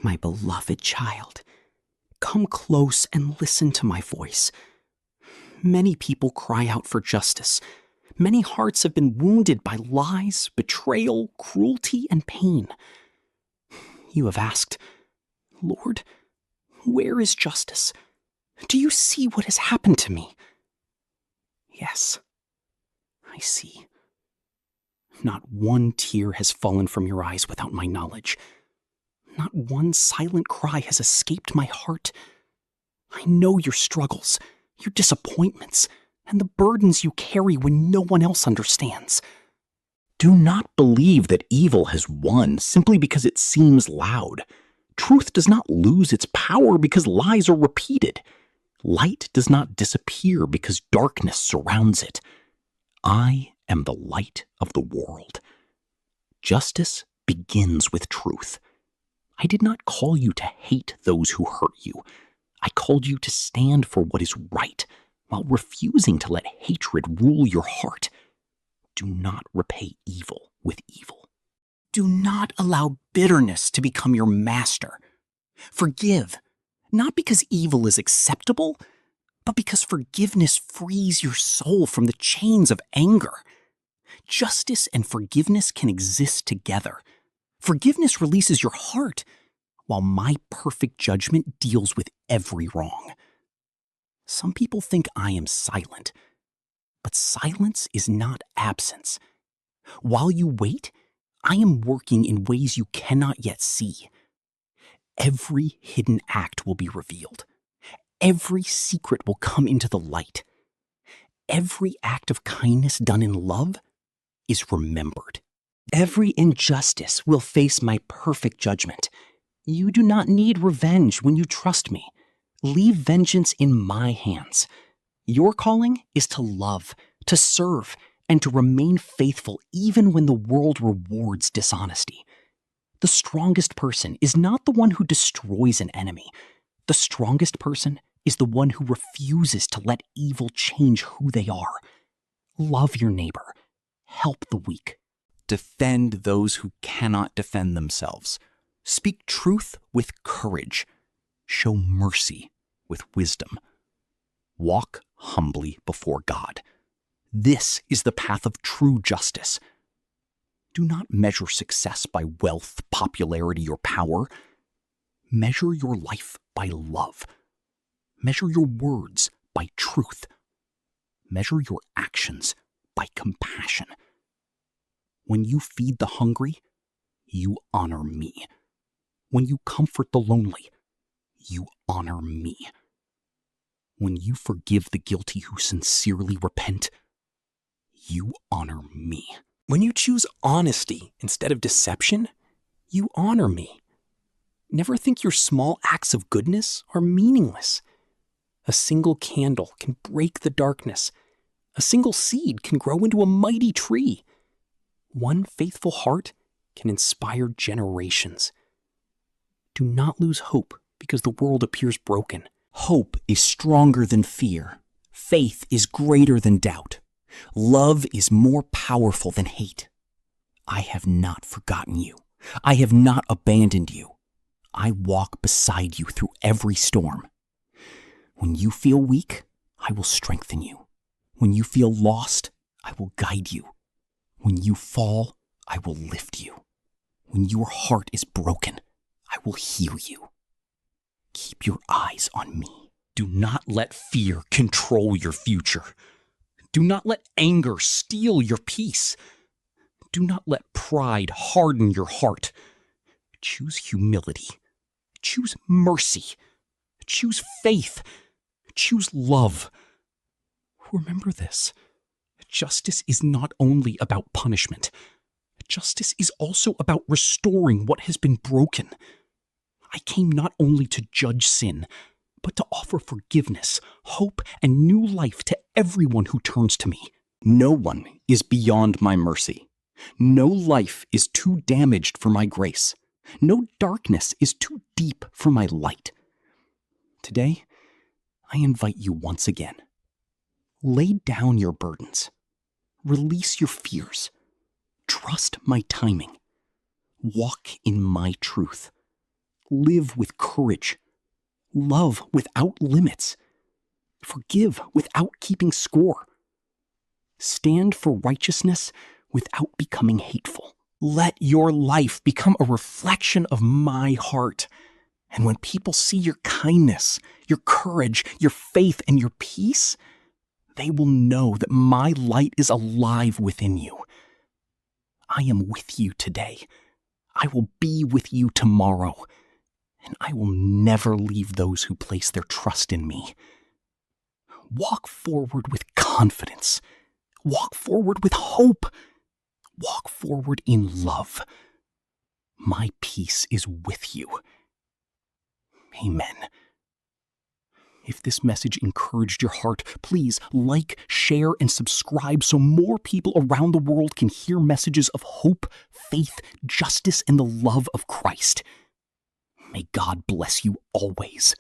My beloved child, come close and listen to my voice. Many people cry out for justice. Many hearts have been wounded by lies, betrayal, cruelty, and pain. You have asked, Lord, where is justice? Do you see what has happened to me? Yes, I see. Not one tear has fallen from your eyes without my knowledge. Not one silent cry has escaped my heart. I know your struggles, your disappointments, and the burdens you carry when no one else understands. Do not believe that evil has won simply because it seems loud. Truth does not lose its power because lies are repeated. Light does not disappear because darkness surrounds it. I am the light of the world. Justice begins with truth. I did not call you to hate those who hurt you. I called you to stand for what is right, while refusing to let hatred rule your heart. Do not repay evil with evil. Do not allow bitterness to become your master. Forgive, not because evil is acceptable, but because forgiveness frees your soul from the chains of anger. Justice and forgiveness can exist together. Forgiveness releases your heart, while my perfect judgment deals with every wrong. Some people think I am silent, but silence is not absence. While you wait, I am working in ways you cannot yet see. Every hidden act will be revealed. Every secret will come into the light. Every act of kindness done in love is remembered. Every injustice will face my perfect judgment. You do not need revenge when you trust me. Leave vengeance in my hands. Your calling is to love, to serve, and to remain faithful even when the world rewards dishonesty. The strongest person is not the one who destroys an enemy. The strongest person is the one who refuses to let evil change who they are. Love your neighbor. Help the weak. Defend those who cannot defend themselves. Speak truth with courage. Show mercy with wisdom. Walk humbly before God. This is the path of true justice. Do not measure success by wealth, popularity, or power. Measure your life by love. Measure your words by truth. Measure your actions by compassion. When you feed the hungry, you honor me. When you comfort the lonely, you honor me. When you forgive the guilty who sincerely repent, you honor me. When you choose honesty instead of deception, you honor me. Never think your small acts of goodness are meaningless. A single candle can break the darkness. A single seed can grow into a mighty tree. One faithful heart can inspire generations. Do not lose hope because the world appears broken. Hope is stronger than fear. Faith is greater than doubt. Love is more powerful than hate. I have not forgotten you. I have not abandoned you. I walk beside you through every storm. When you feel weak, I will strengthen you. When you feel lost, I will guide you. When you fall, I will lift you. When your heart is broken, I will heal you. Keep your eyes on me. Do not let fear control your future. Do not let anger steal your peace. Do not let pride harden your heart. Choose humility. Choose mercy. Choose faith. Choose love. Remember this. Justice is not only about punishment. Justice is also about restoring what has been broken. I came not only to judge sin, but to offer forgiveness, hope, and new life to everyone who turns to me. No one is beyond my mercy. No life is too damaged for my grace. No darkness is too deep for my light. Today, I invite you once again. Lay down your burdens. Release your fears. Trust my timing. Walk in my truth. Live with courage. Love without limits. Forgive without keeping score. Stand for righteousness without becoming hateful. Let your life become a reflection of my heart. And when people see your kindness, your courage, your faith, and your peace, they will know that my light is alive within you. I am with you today. I will be with you tomorrow. And I will never leave those who place their trust in me. Walk forward with confidence. Walk forward with hope. Walk forward in love. My peace is with you. Amen. If this message encouraged your heart, please like, share, and subscribe so more people around the world can hear messages of hope, faith, justice, and the love of Christ. May God bless you always.